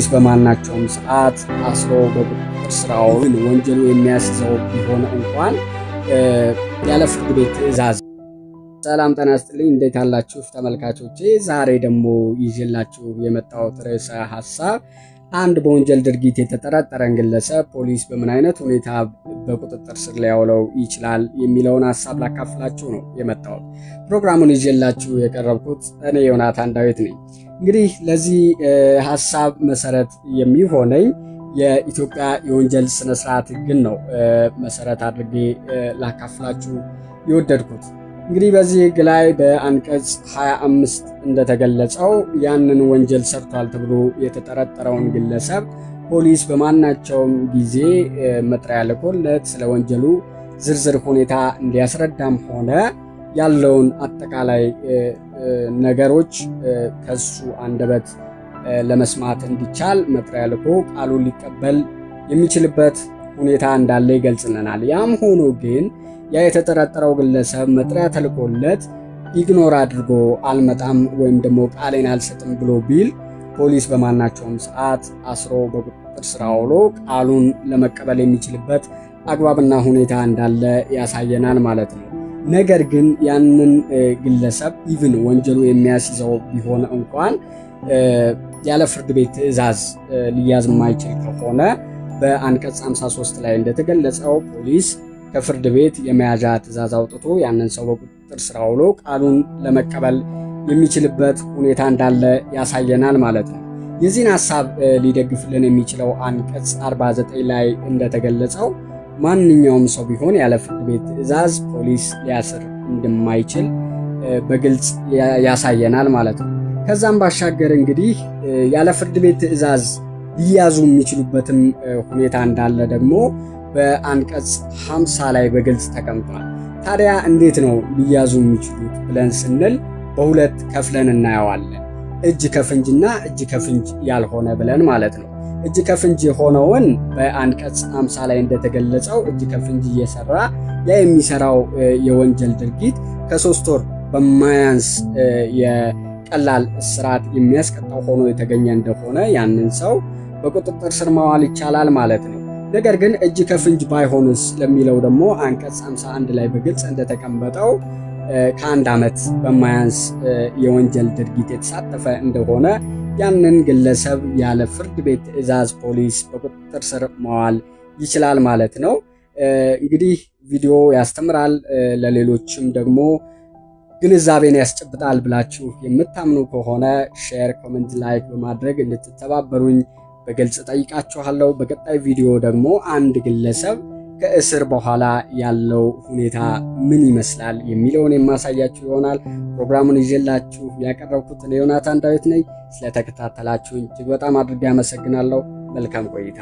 ፖሊስ በማናቸውም ሰዓት አስሮ በቁጥጥር ስር አውሎ ወንጀሉ የሚያስይዘው ቢሆን እንኳን ያለ ፍርድ ቤት ትዕዛዝ። ሰላም ጤና ይስጥልኝ፣ እንዴት አላችሁ ተመልካቾቼ? ዛሬ ደግሞ ይዤላችሁ የመጣሁት ርዕሰ ሐሳብ አንድ በወንጀል ድርጊት የተጠረጠረን ግለሰብ ፖሊስ በምን አይነት ሁኔታ በቁጥጥር ስር ሊያውለው ይችላል የሚለውን ሐሳብ ላካፍላችሁ ነው የመጣሁት። ፕሮግራሙን ይዤላችሁ የቀረብኩት እኔ ዮናታን ዳዊት ነኝ። እንግዲህ ለዚህ ሐሳብ መሰረት የሚሆነኝ የኢትዮጵያ የወንጀል ስነ ስርዓት ሕግን ነው መሰረት አድርጌ ላካፍላችሁ የወደድኩት። እንግዲህ በዚህ ሕግ ላይ በአንቀጽ 25 እንደተገለጸው ያንን ወንጀል ሰርቷል ተብሎ የተጠረጠረውን ግለሰብ ፖሊስ በማናቸውም ጊዜ መጥሪያ ልኮለት ስለ ወንጀሉ ዝርዝር ሁኔታ እንዲያስረዳም ሆነ ያለውን አጠቃላይ ነገሮች ከሱ አንደበት ለመስማት እንዲቻል መጥሪያ ልኮ ቃሉን ሊቀበል የሚችልበት ሁኔታ እንዳለ ይገልጽልናል። ያም ሆኖ ግን ያ የተጠረጠረው ግለሰብ መጥሪያ ተልኮለት ኢግኖር አድርጎ አልመጣም ወይም ደግሞ ቃሌን አልሰጥም ብሎ ቢል ፖሊስ በማናቸውም ሰዓት አስሮ በቁጥጥር ስር አውሎ ቃሉን ለመቀበል የሚችልበት አግባብና ሁኔታ እንዳለ ያሳየናል ማለት ነው። ነገር ግን ያንን ግለሰብ ኢቭን ወንጀሉ የሚያስይዘው ቢሆን እንኳን ያለ ፍርድ ቤት ትዕዛዝ ሊያዝ የማይችል ከሆነ በአንቀጽ 53 ላይ እንደተገለጸው ፖሊስ ከፍርድ ቤት የመያዣ ትዕዛዝ አውጥቶ ያንን ሰው በቁጥጥር ስር አውሎ ቃሉን ለመቀበል የሚችልበት ሁኔታ እንዳለ ያሳየናል ማለት ነው። የዚህን ሐሳብ ሊደግፍልን የሚችለው አንቀጽ 49 ላይ እንደተገለጸው ማንኛውም ሰው ቢሆን ያለ ፍርድ ቤት ትዕዛዝ ፖሊስ ሊያስር እንደማይችል በግልጽ ያሳየናል ማለት ነው። ከዛም ባሻገር እንግዲህ ያለ ፍርድ ቤት ትዕዛዝ ሊያዙ የሚችሉበትም ሁኔታ እንዳለ ደግሞ በአንቀጽ 50 ላይ በግልጽ ተቀምጧል። ታዲያ እንዴት ነው ሊያዙ የሚችሉት ብለን ስንል በሁለት ከፍለን እናየዋለን። እጅ ከፍንጅና እጅ ከፍንጅ ያልሆነ ብለን ማለት ነው። እጅ ከፍንጅ የሆነውን በአንቀጽ 50 ላይ እንደተገለጸው እጅ ከፍንጅ እየሰራ ያ የሚሰራው የወንጀል ድርጊት ከ3 ወር በማያንስ የቀላል እስራት የሚያስቀጣው ሆኖ የተገኘ እንደሆነ ያንን ሰው በቁጥጥር ስር ማዋል ይቻላል ማለት ነው። ነገር ግን እጅ ከፍንጅ ባይሆንስ ለሚለው ደግሞ አንቀጽ 51 ላይ በግልጽ እንደተቀመጠው ከ1 ዓመት በማያንስ የወንጀል ድርጊት የተሳተፈ እንደሆነ ያንን ግለሰብ ያለ ፍርድ ቤት ትዕዛዝ ፖሊስ በቁጥጥር ስር ማዋል ይችላል ማለት ነው። እንግዲህ ቪዲዮ ያስተምራል፣ ለሌሎችም ደግሞ ግንዛቤን ያስጨብጣል ብላችሁ የምታምኑ ከሆነ ሼር፣ ኮሜንት፣ ላይክ በማድረግ እንድትተባበሩኝ በግልጽ ጠይቃችኋለሁ። በቀጣይ ቪዲዮ ደግሞ አንድ ግለሰብ ከእስር በኋላ ያለው ሁኔታ ምን ይመስላል የሚለውን የማሳያችሁ ይሆናል። ፕሮግራሙን ይዤላችሁ ያቀረብኩት ዮናታን ዳዊት ነኝ። ስለተከታተላችሁኝ እጅግ በጣም አድርጌ አመሰግናለሁ። መልካም ቆይታ